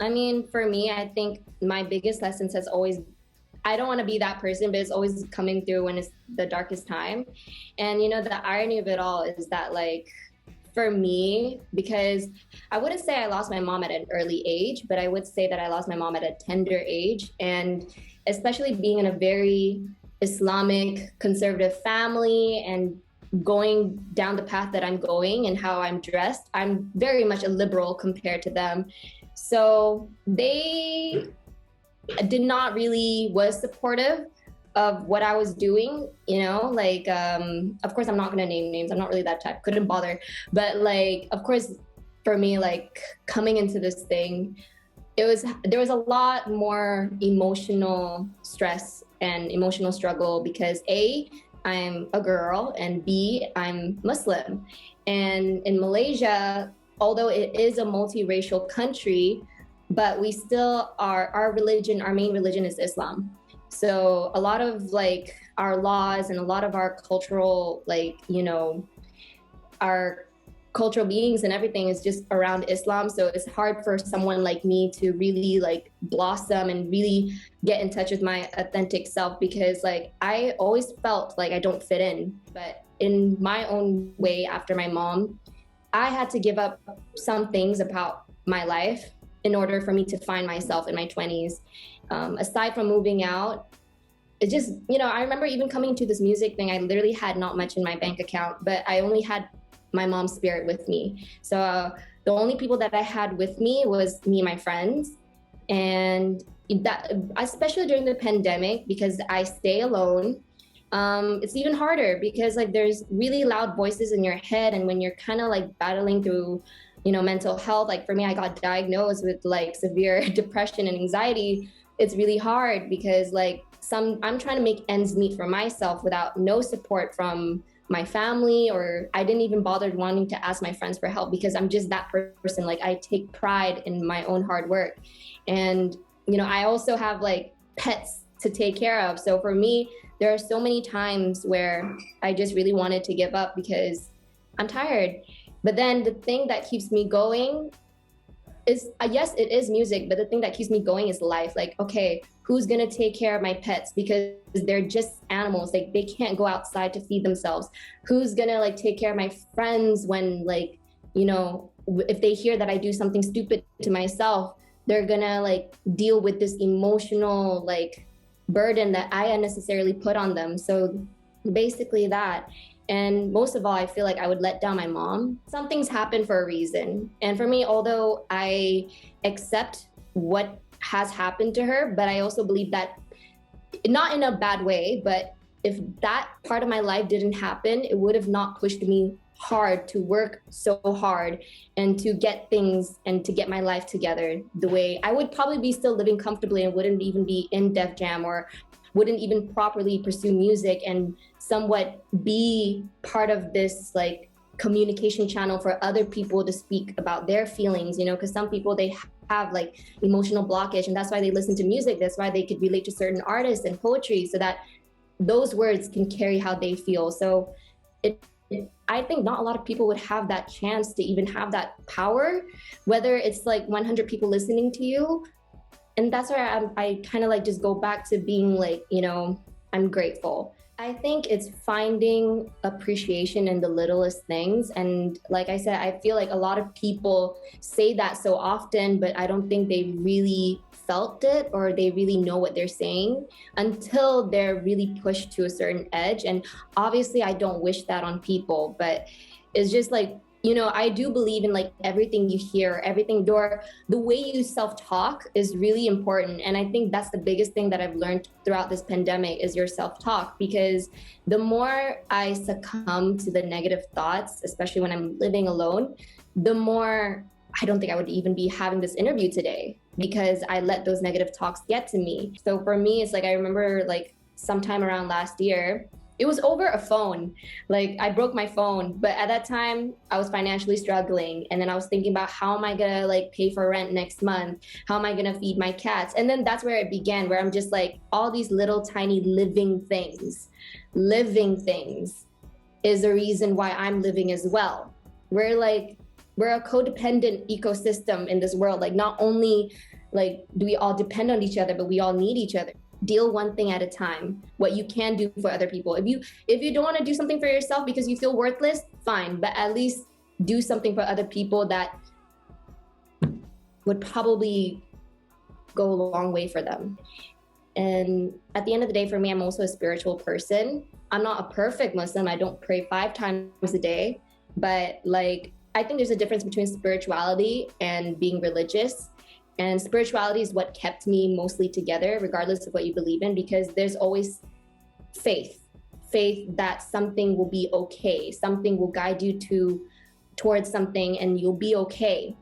I mean, for me, I think my biggest lessons has always, I don't want to be that person, but it's always coming through when it's the darkest time. And, the irony of it all is that, like, for me, because I wouldn't say I lost my mom at an early age, but I would say that I lost my mom at a tender age. And especially being in a very Islamic conservative family and going down the path that I'm going and how I'm dressed, I'm very much a liberal compared to them. So they did not really was supportive of what I was doing, like, of course I'm not gonna name names, I'm not really that type, couldn't bother. But like, of course, for me, like coming into this thing, there was a lot more emotional stress and emotional struggle because A, I'm a girl, and B, I'm Muslim. And in Malaysia, although it is a multiracial country, but we still are, our main religion is Islam. So a lot of like our laws and a lot of our cultural, like, our cultural beings and everything is just around Islam. So it's hard for someone like me to really like blossom and really get in touch with my authentic self, because like I always felt like I don't fit in. But in my own way, after my mom, I had to give up some things about my life in order for me to find myself in my 20s. Aside from moving out, it just, I remember even coming to this music thing, I literally had not much in my bank account, but I only had my mom's spirit with me. So the only people that I had with me was me and my friends. And that, especially during the pandemic, because I stay alone, it's even harder because like there's really loud voices in your head. And when you're kind of like battling through, mental health, like for me, I got diagnosed with like severe depression and anxiety. It's really hard because like I'm trying to make ends meet for myself without no support from my family, or I didn't even bother wanting to ask my friends for help because I'm just that person. Like I take pride in my own hard work. And, I also have like pets to take care of. So for me, there are so many times where I just really wanted to give up because I'm tired. But then the thing that keeps me going is, yes, it is music, but the thing that keeps me going is life. Like, okay, who's gonna take care of my pets because they're just animals, like they can't go outside to feed themselves? Who's gonna like take care of my friends when like, if they hear that I do something stupid to myself, they're gonna like deal with this emotional like burden that I unnecessarily put on them. So basically that. And most of all, I feel like I would let down my mom. Some things happen for a reason. And for me, although I accept what has happened to her, but I also believe that, not in a bad way, but if that part of my life didn't happen, it would have not pushed me hard to work so hard and to get things and to get my life together the way I would probably be still living comfortably and wouldn't even be in Def Jam or wouldn't even properly pursue music and somewhat be part of this like communication channel for other people to speak about their feelings, because some people, they have like emotional blockage and that's why they listen to music. That's why they could relate to certain artists and poetry so that those words can carry how they feel. So I think not a lot of people would have that chance to even have that power, whether it's like 100 people listening to you. And that's where I kind of like just go back to being like, I'm grateful. I think it's finding appreciation in the littlest things. And like I said, I feel like a lot of people say that so often, but I don't think they really felt it or they really know what they're saying until they're really pushed to a certain edge. And obviously I don't wish that on people, but it's just like, I do believe in like everything you hear, the way you self-talk is really important. And I think that's the biggest thing that I've learned throughout this pandemic is your self-talk, because the more I succumb to the negative thoughts, especially when I'm living alone, the more I don't think I would even be having this interview today because I let those negative talks get to me. So for me, it's like, I remember like sometime around last year, it was over a phone. Like I broke my phone, but at that time I was financially struggling. And then I was thinking about how am I gonna like pay for rent next month? How am I gonna feed my cats? And then that's where it began, where I'm just like, all these little tiny living things is the reason why I'm living as well. We're a codependent ecosystem in this world. Like not only Like, do we all depend on each other, but we all need each other? Deal one thing at a time, what you can do for other people. If you don't want to do something for yourself because you feel worthless, fine, but at least do something for other people that would probably go a long way for them. And at the end of the day, for me, I'm also a spiritual person. I'm not a perfect Muslim. I don't pray 5 times a day, but like, I think there's a difference between spirituality and being religious. And spirituality is what kept me mostly together, regardless of what you believe in, because there's always faith that something will be okay, something will guide you towards something, and you'll be okay.